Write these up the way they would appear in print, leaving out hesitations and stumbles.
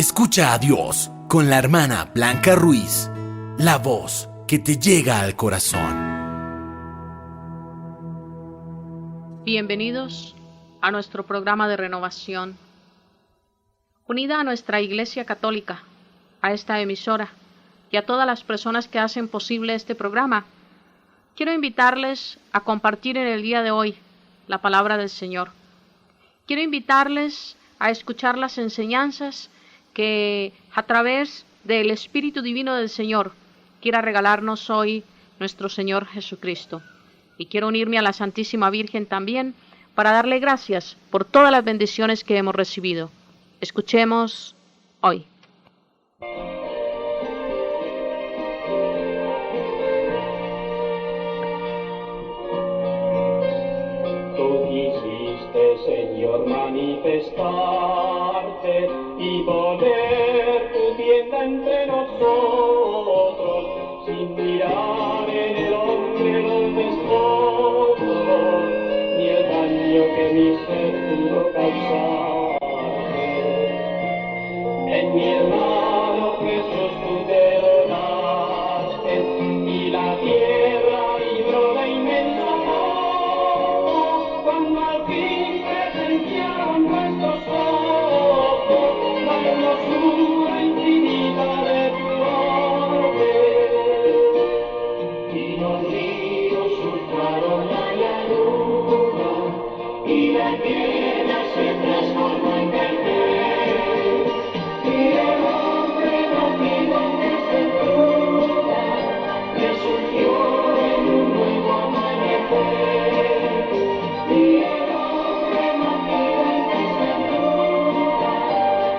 Escucha a Dios con la hermana Blanca Ruiz, la voz que te llega al corazón. Bienvenidos a nuestro programa de renovación. Unida a nuestra Iglesia Católica, a esta emisora y a todas las personas que hacen posible este programa, quiero invitarles a compartir en el día de hoy la palabra del Señor. Quiero invitarles a escuchar las enseñanzas que a través del Espíritu Divino del Señor quiera regalarnos hoy nuestro Señor Jesucristo. Y quiero unirme a la Santísima Virgen también para darle gracias por todas las bendiciones que hemos recibido. Escuchemos hoy. Tú quisiste, Señor, manifestarte y poner tu tienda entre nosotros, sin mirar en el hombre los despojos, ni el daño que mi ser pudo causar. En mi hermano Jesús tú te donaste, y la tierra libró de inmenso amor, cuando al fin presenciaron nuestros ojos la hermosura infinita de tu orden. Y los ríos surcaron la llanura, y la tierra se transformó en verde. Y el hombre nacido en desventura resurgió en un nuevo amanecer. Y el hombre nacido en desventura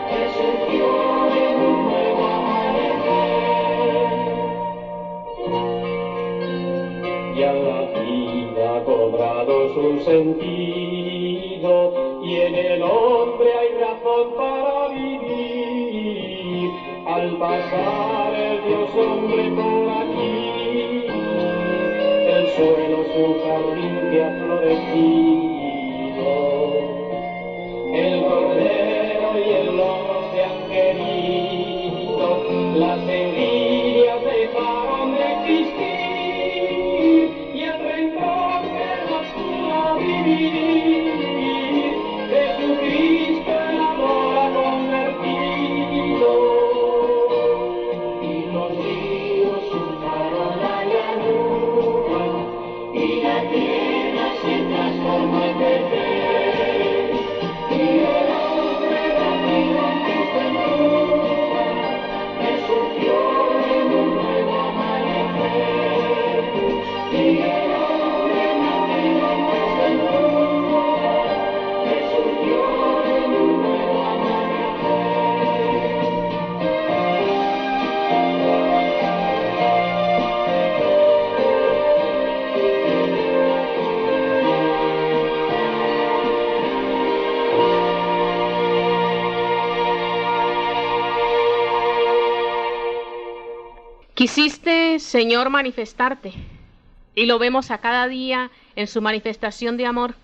resurgió en un nuevo amanecer. Ya la vida ha cobrado su sentido, y en el hombre hay razón para vivir. Al pasar el Dios hombre por aquí, el suelo su jardín que ha florecido. El cordero y el lobo se han querido, las envidias dejaron de existir, y el rencor que nos pudo vivir, Jesucristo el amor ha convertido. Y los ríos surcaron la llanura, y la tierra se transformó en verde. Y el hombre nacido en desventura resurgió en un nuevo amanecer. Y el hombre nacido en desventura resurgió en un nuevo amanecer. Quisiste, Señor, manifestarte, y lo vemos a cada día en su manifestación de amor.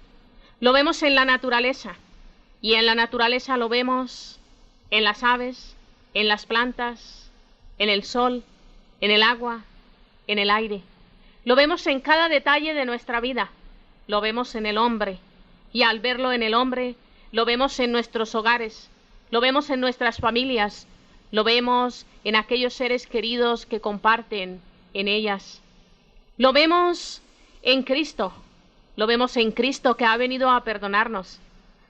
Lo vemos en la naturaleza, y en la naturaleza lo vemos en las aves, en las plantas, en el sol, en el agua, en el aire. Lo vemos en cada detalle de nuestra vida. Lo vemos en el hombre, y al verlo en el hombre, lo vemos en nuestros hogares, lo vemos en nuestras familias, lo vemos en aquellos seres queridos que comparten en ellas. Lo vemos en Cristo, lo vemos en Cristo que ha venido a perdonarnos.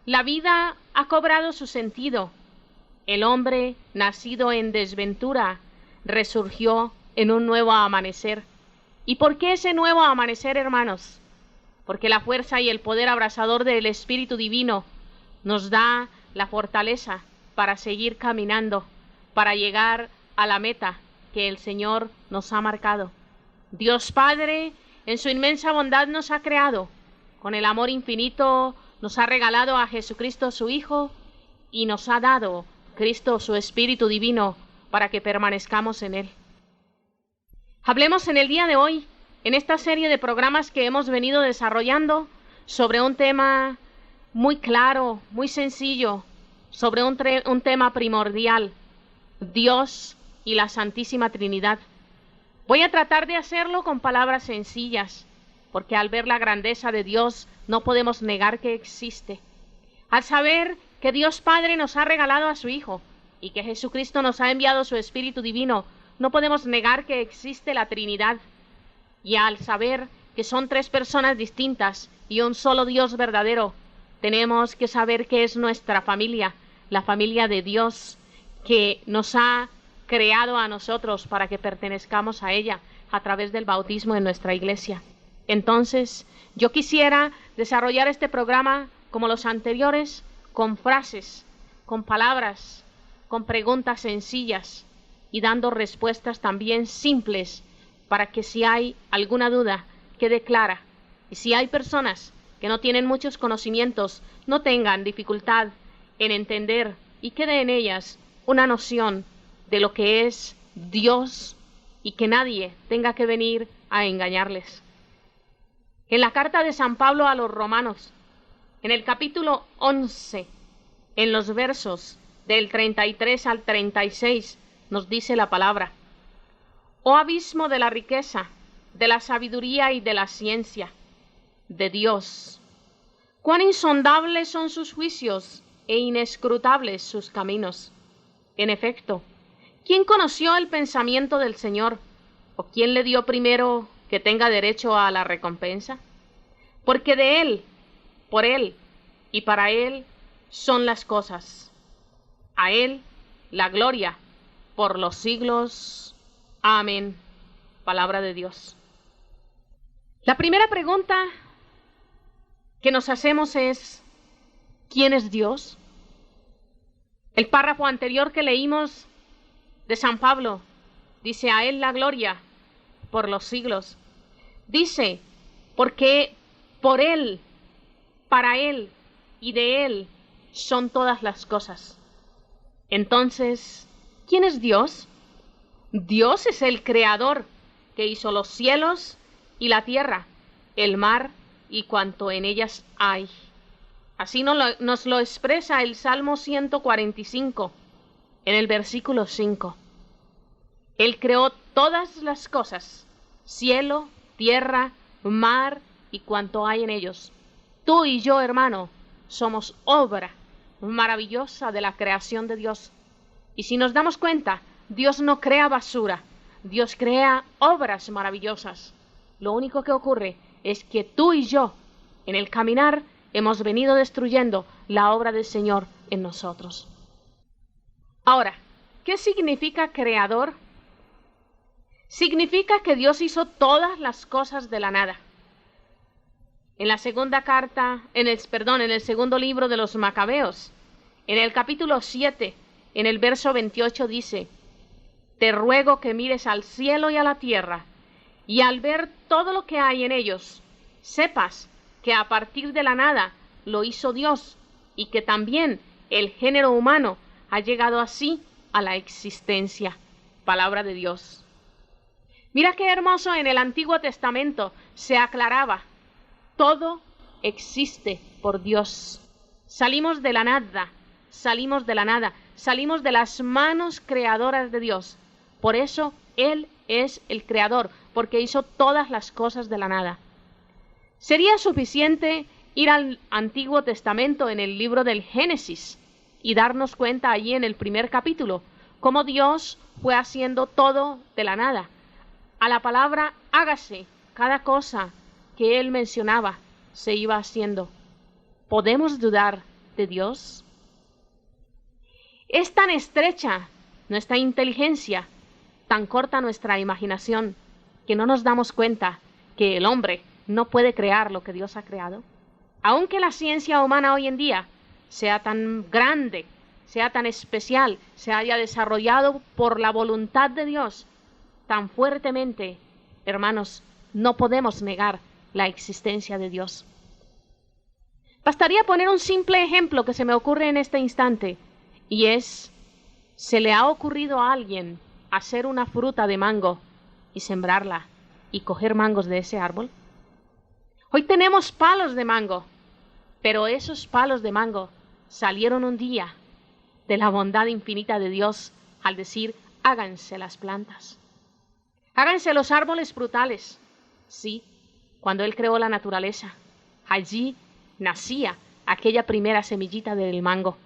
La vida ha cobrado su sentido. El hombre, nacido en desventura, resurgió en un nuevo amanecer. ¿Y por qué ese nuevo amanecer, hermanos? Porque la fuerza y el poder abrasador del Espíritu Divino nos da la fortaleza para seguir caminando, para llegar a la meta que el Señor nos ha marcado. Dios Padre, en su inmensa bondad, nos ha creado. Con el amor infinito nos ha regalado a Jesucristo su Hijo y nos ha dado Cristo su Espíritu Divino para que permanezcamos en Él. Hablemos en el día de hoy, en esta serie de programas que hemos venido desarrollando, sobre un tema muy claro, muy sencillo, sobre un tema primordial, Dios y la Santísima Trinidad. Voy a tratar de hacerlo con palabras sencillas, porque al ver la grandeza de Dios no podemos negar que existe. Al saber que Dios Padre nos ha regalado a su Hijo y que Jesucristo nos ha enviado su Espíritu Divino, no podemos negar que existe la Trinidad. Y al saber que son tres personas distintas y un solo Dios verdadero, tenemos que saber que es nuestra familia, la familia de Dios, que nos ha creado a nosotros para que pertenezcamos a ella a través del bautismo en nuestra iglesia. Entonces, yo quisiera desarrollar este programa como los anteriores, con frases, con palabras, con preguntas sencillas y dando respuestas también simples para que si hay alguna duda quede clara. Y si hay personas que no tienen muchos conocimientos, no tengan dificultad en entender y quede en ellas una noción de lo que es Dios y que nadie tenga que venir a engañarles. En la carta de San Pablo a los Romanos, en el capítulo 11, en los versos del 33 al 36, nos dice la palabra: Oh abismo de la riqueza, de la sabiduría y de la ciencia de Dios, cuán insondables son sus juicios e inescrutables sus caminos. En efecto, ¿quién conoció el pensamiento del Señor? ¿O quién le dio primero que tenga derecho a la recompensa? Porque de Él, por Él y para Él son las cosas. A Él la gloria por los siglos. Amén. Palabra de Dios. La primera pregunta que nos hacemos es: ¿quién es Dios? El párrafo anterior que leímos de San Pablo dice: a Él la gloria por los siglos. Dice, porque por Él, para Él y de Él son todas las cosas. Entonces, ¿quién es Dios? Dios es el Creador que hizo los cielos y la tierra, el mar y cuanto en ellas hay. Así nos lo expresa el Salmo 145, en el versículo 5. Él creó todas las cosas, cielo, tierra, mar y cuanto hay en ellos. Tú y yo, hermano, somos obra maravillosa de la creación de Dios. Y si nos damos cuenta, Dios no crea basura, Dios crea obras maravillosas. Lo único que ocurre es que tú y yo, en el caminar, hemos venido destruyendo la obra del Señor en nosotros. Ahora, ¿qué significa creador? Significa que Dios hizo todas las cosas de la nada. En la segunda carta, en el segundo libro de los Macabeos, en el capítulo 7, en el verso 28 dice: Te ruego que mires al cielo y a la tierra, y al ver todo lo que hay en ellos, sepas que a partir de la nada lo hizo Dios, y que también el género humano ha llegado así a la existencia. Palabra de Dios. Mira qué hermoso, en el Antiguo Testamento se aclaraba: todo existe por Dios. Salimos de la nada, salimos de las manos creadoras de Dios. Por eso Él es el creador, porque hizo todas las cosas de la nada. Sería suficiente ir al Antiguo Testamento en el libro del Génesis y darnos cuenta allí en el primer capítulo cómo Dios fue haciendo todo de la nada. A la palabra hágase, cada cosa que Él mencionaba se iba haciendo. ¿Podemos dudar de Dios? Es tan estrecha nuestra inteligencia, tan corta nuestra imaginación, que no nos damos cuenta que el hombre no puede crear lo que Dios ha creado. Aunque la ciencia humana hoy en día sea tan grande, sea tan especial, se haya desarrollado por la voluntad de Dios tan fuertemente, hermanos, no podemos negar la existencia de Dios. Bastaría poner un simple ejemplo que se me ocurre en este instante, y es: ¿se le ha ocurrido a alguien hacer una fruta de mango y sembrarla y coger mangos de ese árbol? Hoy tenemos palos de mango, pero esos palos de mango salieron un día de la bondad infinita de Dios al decir, háganse las plantas. Háganse los árboles frutales. Sí, cuando Él creó la naturaleza, allí nacía aquella primera semillita del mango,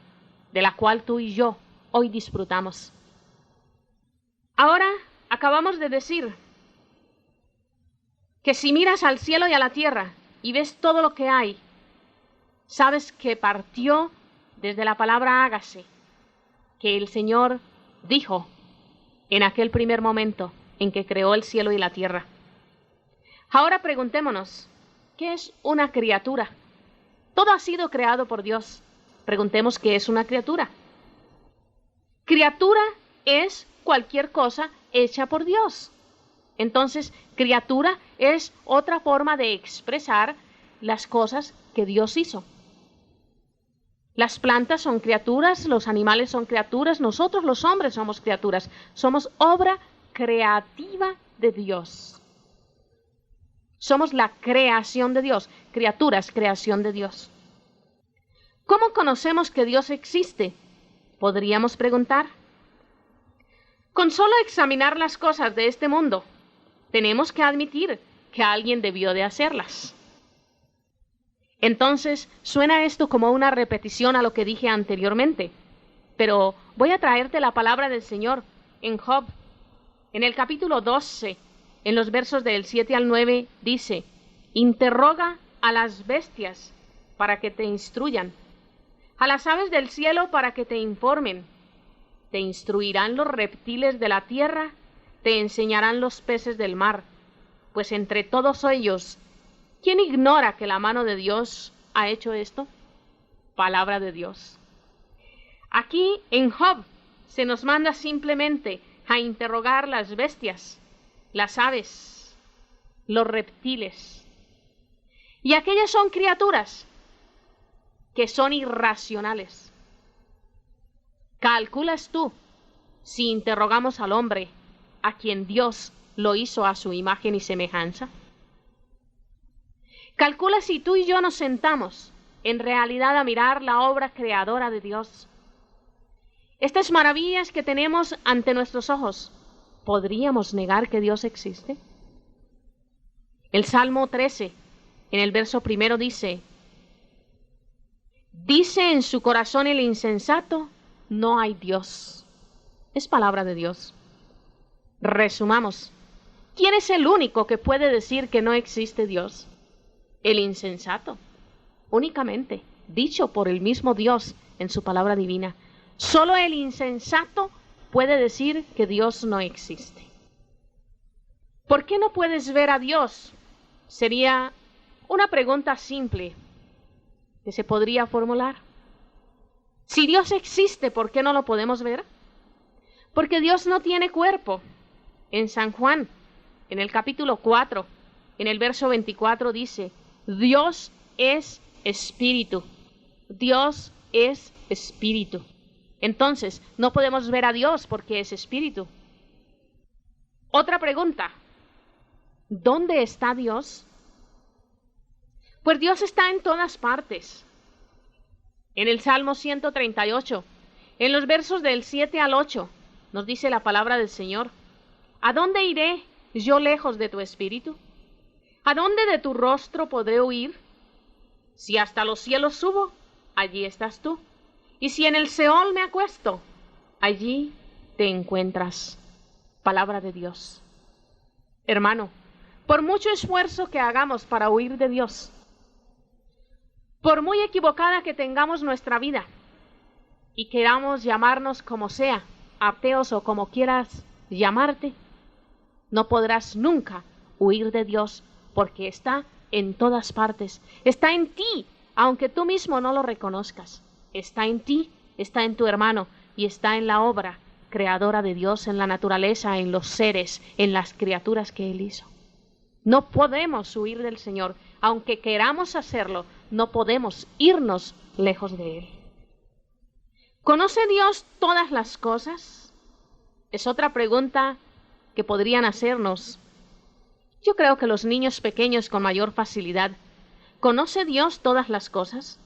de la cual tú y yo hoy disfrutamos. Ahora acabamos de decir que si miras al cielo y a la tierra y ves todo lo que hay, sabes que partió desde la palabra hágase, que el Señor dijo en aquel primer momento en que creó el cielo y la tierra. Ahora preguntémonos, ¿qué es una criatura? Todo ha sido creado por Dios. Preguntemos qué es una criatura. Criatura es cualquier cosa hecha por Dios. Entonces, criatura es otra forma de expresar las cosas que Dios hizo. Las plantas son criaturas, los animales son criaturas, nosotros los hombres somos criaturas. Somos obra creativa de Dios. Somos la creación de Dios, criaturas, creación de Dios. ¿Cómo conocemos que Dios existe? Podríamos preguntar. Con solo examinar las cosas de este mundo, tenemos que admitir que alguien debió de hacerlas. Entonces, suena esto como una repetición a lo que dije anteriormente, pero voy a traerte la palabra del Señor en Job. En el capítulo 12, en los versos del 7 al 9, dice, interroga a las bestias para que te instruyan, a las aves del cielo para que te informen. Te instruirán los reptiles de la tierra, te enseñarán los peces del mar, pues entre todos ellos, ¿quién ignora que la mano de Dios ha hecho esto? Palabra de Dios. Aquí en Job se nos manda simplemente a interrogar las bestias, las aves, los reptiles. Y aquellas son criaturas que son irracionales. ¿Calculas tú si interrogamos al hombre a quien Dios lo hizo a su imagen y semejanza? Calcula si tú y yo nos sentamos en realidad a mirar la obra creadora de Dios. Estas maravillas que tenemos ante nuestros ojos, ¿podríamos negar que Dios existe? El Salmo 13, en el verso 1 dice, dice en su corazón el insensato, no hay Dios. Es palabra de Dios. Resumamos. ¿Quién es el único que puede decir que no existe Dios? El insensato. Únicamente, dicho por el mismo Dios en su palabra divina. Solo el insensato puede decir que Dios no existe. ¿Por qué no puedes ver a Dios? Sería una pregunta simple que se podría formular. Si Dios existe, ¿por qué no lo podemos ver? Porque Dios no tiene cuerpo. En San Juan, en el capítulo 4, en el verso 24 dice, Dios es espíritu. Dios es espíritu. Entonces, no podemos ver a Dios porque es espíritu. Otra pregunta. ¿Dónde está Dios? Pues Dios está en todas partes. En el Salmo 138, en los versos del 7 al 8, nos dice la palabra del Señor, ¿a dónde iré yo lejos de tu espíritu? ¿A dónde de tu rostro podré huir? Si hasta los cielos subo, allí estás tú. Y si en el Seol me acuesto, allí te encuentras. Palabra de Dios. Hermano, por mucho esfuerzo que hagamos para huir de Dios, por muy equivocada que tengamos nuestra vida y queramos llamarnos como sea, ateos o como quieras llamarte, no podrás nunca huir de Dios porque está en todas partes. Está en ti, aunque tú mismo no lo reconozcas. Está en ti, está en tu hermano y está en la obra creadora de Dios, en la naturaleza, en los seres, en las criaturas que Él hizo. No podemos huir del Señor. Aunque queramos hacerlo, no podemos irnos lejos de Él. ¿Conoce Dios todas las cosas? Es otra pregunta que podrían hacernos. Yo creo que los niños pequeños con mayor facilidad. ¿Conoce Dios todas las cosas?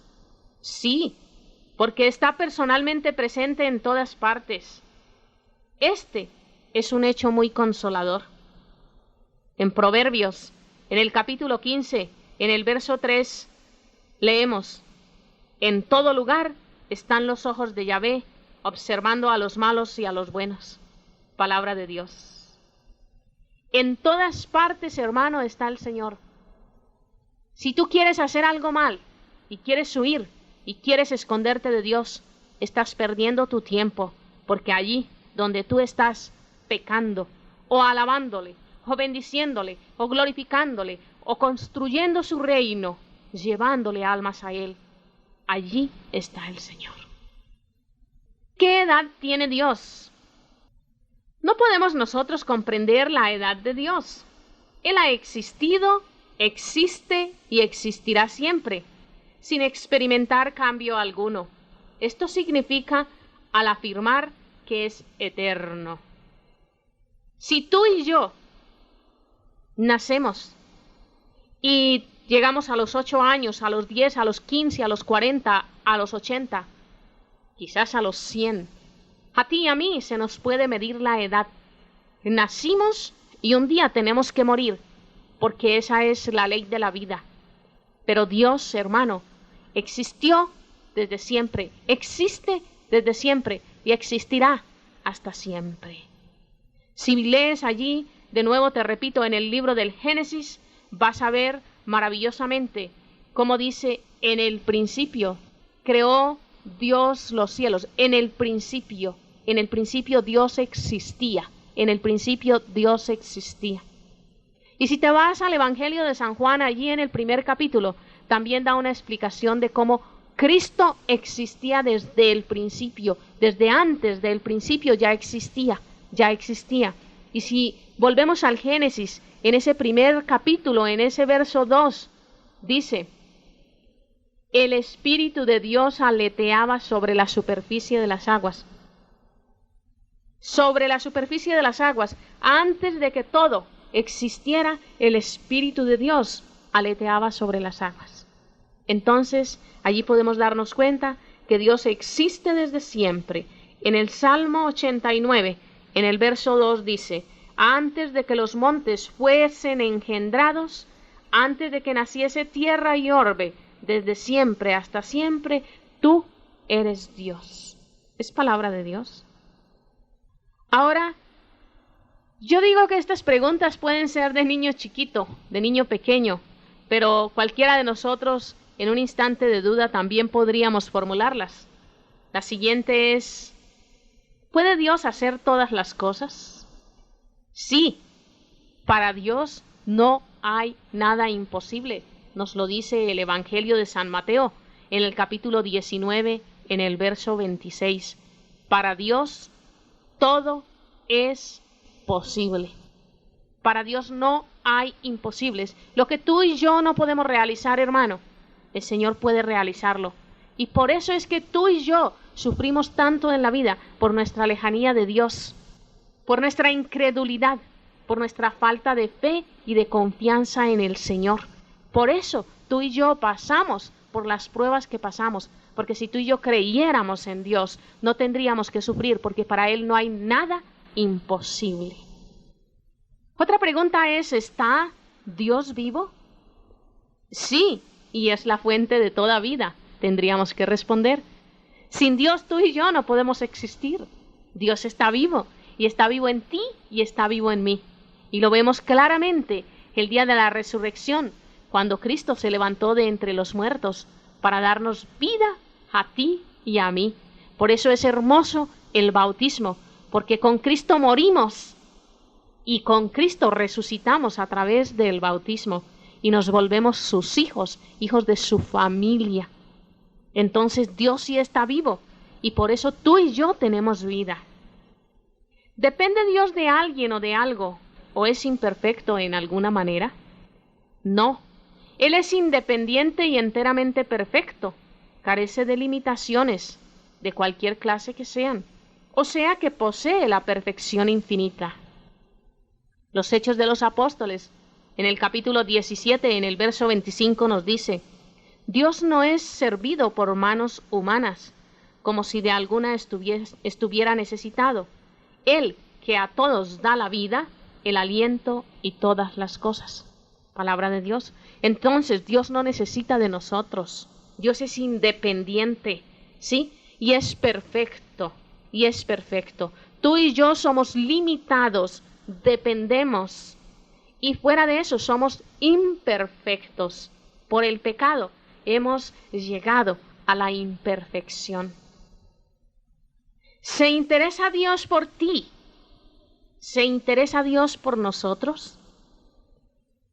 Sí, porque está personalmente presente en todas partes. Este es un hecho muy consolador. En Proverbios, en el capítulo 15, en el verso 3, leemos: en todo lugar están los ojos de Yahvé, observando a los malos y a los buenos. Palabra de Dios. En todas partes, hermano, está el Señor. Si tú quieres hacer algo mal y quieres huir y quieres esconderte de Dios, estás perdiendo tu tiempo, porque allí donde tú estás pecando o alabándole o bendiciéndole o glorificándole o construyendo su reino, llevándole almas a Él, allí está el Señor. ¿Qué edad tiene Dios? No podemos nosotros comprender la edad de Dios. Él ha existido, existe y existirá siempre, sin experimentar cambio alguno. Esto significa al afirmar que es eterno. Si tú y yo nacemos y llegamos a los 8 años, a los 10, a los 15, a los 40, a los 80, quizás a los 100, a ti y a mí se nos puede medir la edad. Nacimos y un día tenemos que morir, porque esa es la ley de la vida. Pero Dios, hermano, existió desde siempre, existe desde siempre y existirá hasta siempre. Si lees allí, de nuevo te repito, en el libro del Génesis, vas a ver maravillosamente cómo dice: en el principio creó Dios los cielos. En el principio Dios existía. En el principio Dios existía. Y si te vas al Evangelio de San Juan, allí en el primer capítulo, también da una explicación de cómo Cristo existía desde el principio, desde antes del principio ya existía. Y si volvemos al Génesis, en ese primer capítulo, en ese verso 2, dice: el Espíritu de Dios aleteaba sobre la superficie de las aguas. Sobre la superficie de las aguas, antes de que todo existiera, el Espíritu de Dios aleteaba sobre las aguas. Entonces, allí podemos darnos cuenta que Dios existe desde siempre. En el Salmo 89, en el verso 2 dice: antes de que los montes fuesen engendrados, antes de que naciese tierra y orbe, desde siempre hasta siempre, tú eres Dios. Es palabra de Dios. Ahora, yo digo que estas preguntas pueden ser de niño chiquito, de niño pequeño, pero cualquiera de nosotros en un instante de duda también podríamos formularlas. La siguiente es: ¿puede Dios hacer todas las cosas? Sí, para Dios no hay nada imposible. Nos lo dice el Evangelio de San Mateo en el capítulo 19, en el verso 26. Para Dios todo es posible. Para Dios no hay imposibles. Lo que tú y yo no podemos realizar, hermano, el Señor puede realizarlo. Y por eso es que tú y yo sufrimos tanto en la vida, por nuestra lejanía de Dios, por nuestra incredulidad, por nuestra falta de fe y de confianza en el Señor. Por eso tú y yo pasamos por las pruebas que pasamos, porque si tú y yo creyéramos en Dios, no tendríamos que sufrir, porque para Él no hay nada imposible. Otra pregunta es: ¿está Dios vivo? Sí, y es la fuente de toda vida. Tendríamos que responder: sin Dios tú y yo no podemos existir. Dios está vivo, y está vivo en ti y está vivo en mí. Y lo vemos claramente el día de la resurrección, cuando Cristo se levantó de entre los muertos para darnos vida a ti y a mí. Por eso es hermoso el bautismo, porque con Cristo morimos y con Cristo resucitamos a través del bautismo y nos volvemos sus hijos, hijos de su familia. Entonces Dios sí está vivo y por eso tú y yo tenemos vida. ¿Depende Dios de alguien o de algo? ¿O es imperfecto en alguna manera? No. Él es independiente y enteramente perfecto. Carece de limitaciones, de cualquier clase que sean. O sea que posee la perfección infinita. Los Hechos de los Apóstoles, en el capítulo 17, en el verso 25 nos dice: Dios no es servido por manos humanas, como si de alguna estuviera necesitado. Él que a todos da la vida, el aliento y todas las cosas. Palabra de Dios. Entonces Dios no necesita de nosotros. Dios es independiente, ¿sí? Y es perfecto, y es perfecto. Tú y yo somos limitados, dependemos. Y fuera de eso somos imperfectos. Por el pecado hemos llegado a la imperfección. ¿Se interesa Dios por ti? ¿Se interesa Dios por nosotros?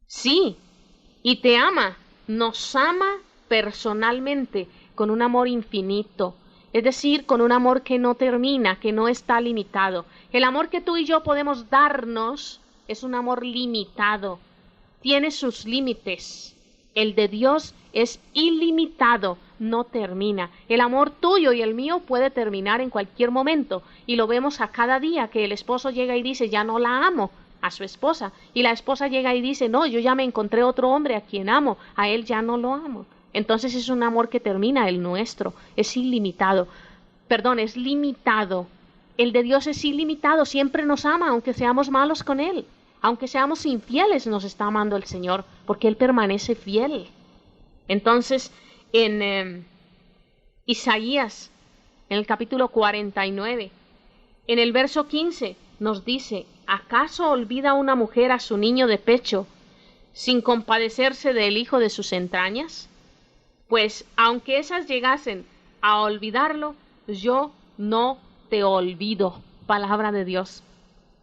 Sí, y te ama, nos ama personalmente con un amor infinito, es decir, con un amor que no termina, que no está limitado. El amor que tú y yo podemos darnos es un amor limitado, tiene sus límites. El de Dios es ilimitado, no termina. El amor tuyo y el mío puede terminar en cualquier momento, y lo vemos a cada día que el esposo llega y dice, ya no la amo a su esposa, y la esposa llega y dice, no, yo ya me encontré otro hombre a quien amo, a él ya no lo amo. Entonces es un amor que termina, el nuestro es ilimitado, es limitado. El de Dios es ilimitado, siempre nos ama, aunque seamos malos con Él. Aunque seamos infieles, nos está amando el Señor, porque Él permanece fiel. Entonces, en Isaías, en el capítulo 49, en el verso 15, nos dice, ¿acaso olvida una mujer a su niño de pecho, sin compadecerse del hijo de sus entrañas? Pues, aunque esas llegasen a olvidarlo, yo no te olvido. Palabra de Dios.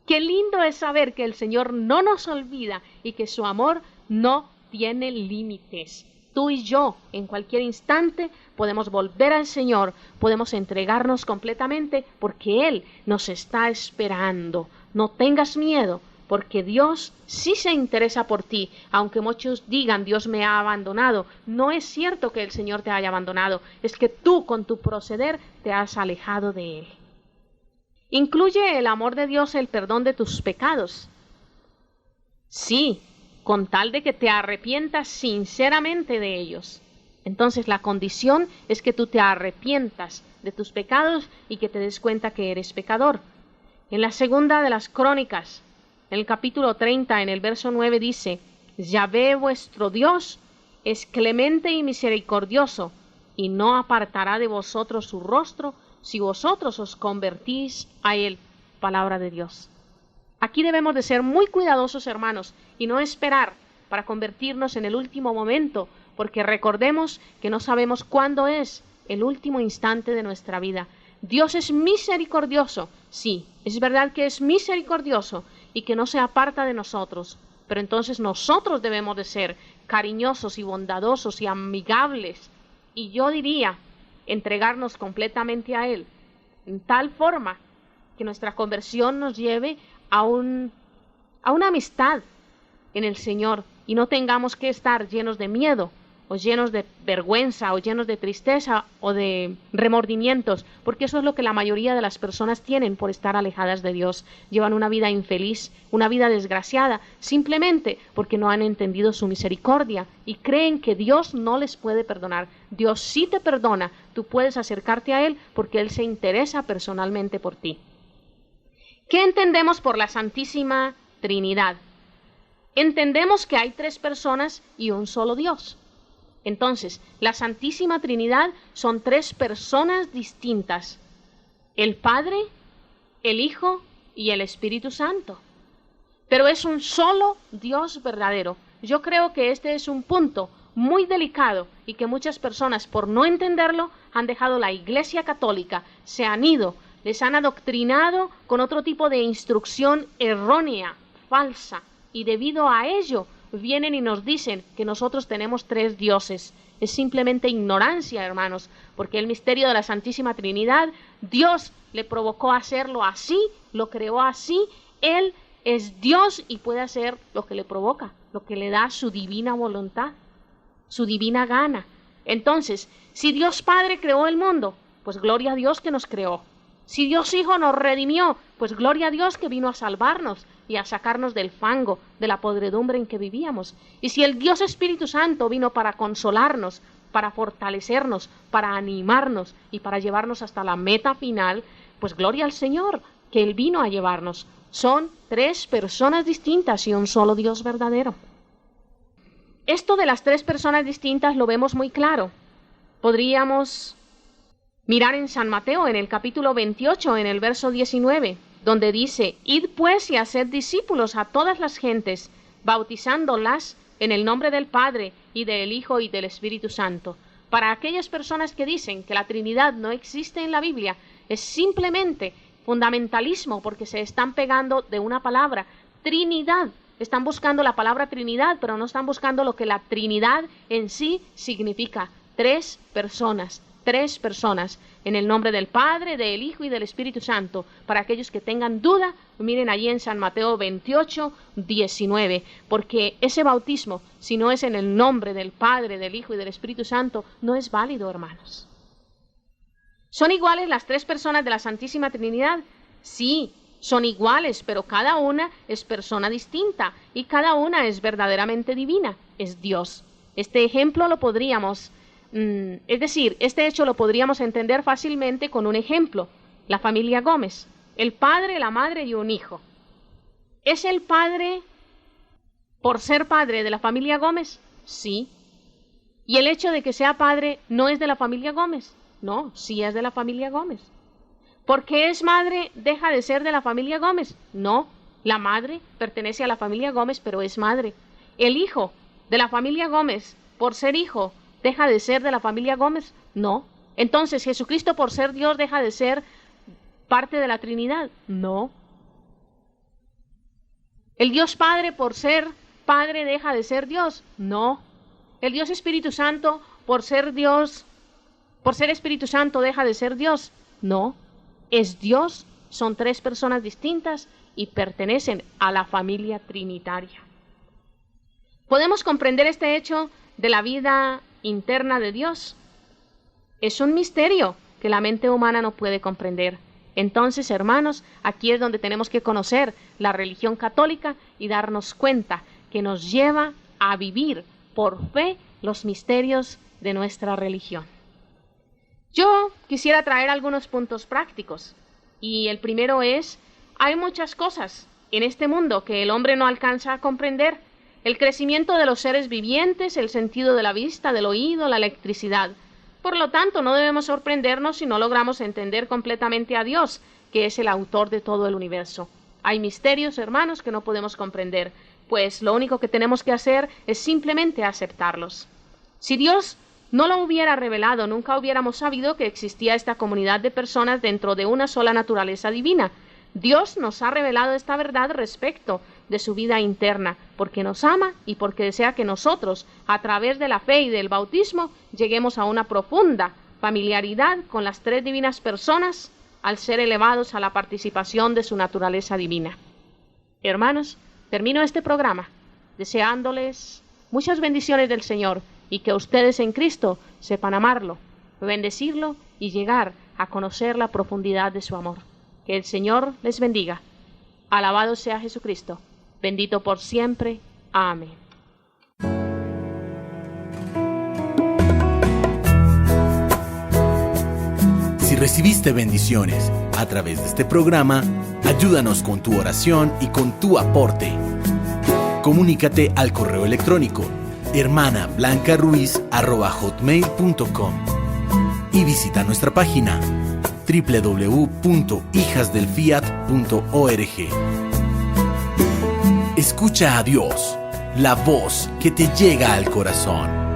Qué lindo es saber que el Señor no nos olvida y que su amor no tiene límites. Tú y yo, en cualquier instante, podemos volver al Señor, podemos entregarnos completamente porque Él nos está esperando. No tengas miedo, porque Dios sí se interesa por ti. Aunque muchos digan, Dios me ha abandonado, no es cierto que el Señor te haya abandonado, es que tú con tu proceder te has alejado de Él. ¿Incluye el amor de Dios el perdón de tus pecados? Sí, con tal de que te arrepientas sinceramente de ellos. Entonces la condición es que tú te arrepientas de tus pecados y que te des cuenta que eres pecador. En la segunda de las Crónicas, en el capítulo 30, en el verso 9 dice, Yahvé vuestro Dios es clemente y misericordioso, y no apartará de vosotros su rostro, si vosotros os convertís a Él. Palabra de Dios. Aquí debemos de ser muy cuidadosos, hermanos, y no esperar para convertirnos en el último momento, porque recordemos que no sabemos cuándo es el último instante de nuestra vida. Dios es misericordioso, sí, es verdad que es misericordioso y que no se aparta de nosotros, pero entonces nosotros debemos de ser cariñosos y bondadosos y amigables, y yo diría, entregarnos completamente a Él, en tal forma que nuestra conversión nos lleve a una amistad en el Señor y no tengamos que estar llenos de miedo o llenos de vergüenza o llenos de tristeza o de remordimientos, porque eso es lo que la mayoría de las personas tienen por estar alejadas de Dios. Llevan una vida infeliz, una vida desgraciada, simplemente porque no han entendido su misericordia y creen que Dios no les puede perdonar. Dios sí te perdona, tú puedes acercarte a Él porque Él se interesa personalmente por ti. ¿Qué entendemos por la Santísima Trinidad? Entendemos que hay 3 personas y un solo Dios. Entonces, la Santísima Trinidad son 3 personas distintas: el Padre, el Hijo y el Espíritu Santo. Pero es un solo Dios verdadero. Yo creo que este es un punto muy delicado y que muchas personas, por no entenderlo, han dejado la Iglesia Católica, se han ido, les han adoctrinado con otro tipo de instrucción errónea, falsa, y debido a ello vienen y nos dicen que nosotros tenemos 3 dioses. Es simplemente ignorancia, hermanos, porque el misterio de la Santísima Trinidad, Dios le provocó a hacerlo así, lo creó así, Él es Dios y puede hacer lo que le provoca, lo que le da su divina voluntad, su divina gana. Entonces, si Dios Padre creó el mundo, pues gloria a Dios que nos creó. Si Dios Hijo nos redimió, pues gloria a Dios que vino a salvarnos y a sacarnos del fango, de la podredumbre en que vivíamos. Y si el Dios Espíritu Santo vino para consolarnos, para fortalecernos, para animarnos y para llevarnos hasta la meta final, pues gloria al Señor. que Él vino a llevarnos. Son 3 personas distintas y un solo Dios verdadero. Esto de las 3 personas distintas lo vemos muy claro. Podríamos mirar en San Mateo, en el capítulo 28, en el verso 19, donde dice: Id pues y haced discípulos a todas las gentes, bautizándolas en el nombre del Padre, y del Hijo, y del Espíritu Santo. Para aquellas personas que dicen que la Trinidad no existe en la Biblia, es simplemente fundamentalismo, porque se están pegando de una palabra, Trinidad. Están buscando la palabra Trinidad, pero no están buscando lo que la Trinidad en sí significa. 3 personas. 3 personas, en el nombre del Padre, del Hijo y del Espíritu Santo. Para aquellos que tengan duda, miren allí en San Mateo 28, 19, porque ese bautismo, si no es en el nombre del Padre, del Hijo y del Espíritu Santo, no es válido, hermanos. ¿Son iguales las 3 personas de la Santísima Trinidad? Sí, son iguales, pero cada una es persona distinta y cada una es verdaderamente divina, es Dios. Este ejemplo lo podríamos este hecho lo podríamos entender fácilmente con un ejemplo. La familia Gómez, el padre, la madre y un hijo. ¿Es el padre por ser padre de la familia Gómez? Sí. ¿Y el hecho de que sea padre no es de la familia Gómez? No, sí es de la familia Gómez. ¿Por qué es madre deja de ser de la familia Gómez? No, la madre pertenece a la familia Gómez, pero es madre. El hijo de la familia Gómez, por ser hijo, ¿deja de ser de la familia Gómez? No. Entonces, ¿Jesucristo por ser Dios deja de ser parte de la Trinidad? No. ¿El Dios Padre por ser Padre deja de ser Dios? No. ¿El Dios Espíritu Santo por ser Dios, por ser Espíritu Santo deja de ser Dios? No. Es Dios, son 3 personas distintas y pertenecen a la familia trinitaria. ¿Podemos comprender este hecho de la vida interna de Dios? Es un misterio que la mente humana no puede comprender. Entonces, hermanos, aquí es donde tenemos que conocer la religión católica y darnos cuenta que nos lleva a vivir por fe los misterios de nuestra religión. Yo quisiera traer algunos puntos prácticos, y el primero es: hay muchas cosas en este mundo que el hombre no alcanza a comprender. El crecimiento de los seres vivientes, el sentido de la vista, del oído, la electricidad. Por lo tanto, no debemos sorprendernos si no logramos entender completamente a Dios, que es el autor de todo el universo. Hay misterios, hermanos, que no podemos comprender, pues lo único que tenemos que hacer es simplemente aceptarlos. Si Dios no lo hubiera revelado, nunca hubiéramos sabido que existía esta comunidad de personas dentro de una sola naturaleza divina. Dios nos ha revelado esta verdad respecto de su vida interna, porque nos ama y porque desea que nosotros, a través de la fe y del bautismo, lleguemos a una profunda familiaridad con las 3 divinas personas, al ser elevados a la participación de su naturaleza divina. Hermanos, termino este programa deseándoles muchas bendiciones del Señor y que ustedes en Cristo sepan amarlo, bendecirlo y llegar a conocer la profundidad de su amor. Que el Señor les bendiga. Alabado sea Jesucristo. Bendito por siempre. Amén. Si recibiste bendiciones a través de este programa, ayúdanos con tu oración y con tu aporte. Comunícate al correo electrónico hermanablancaruiz@hotmail.com y visita nuestra página www.hijasdelfiat.org. Escucha a Dios, la voz que te llega al corazón.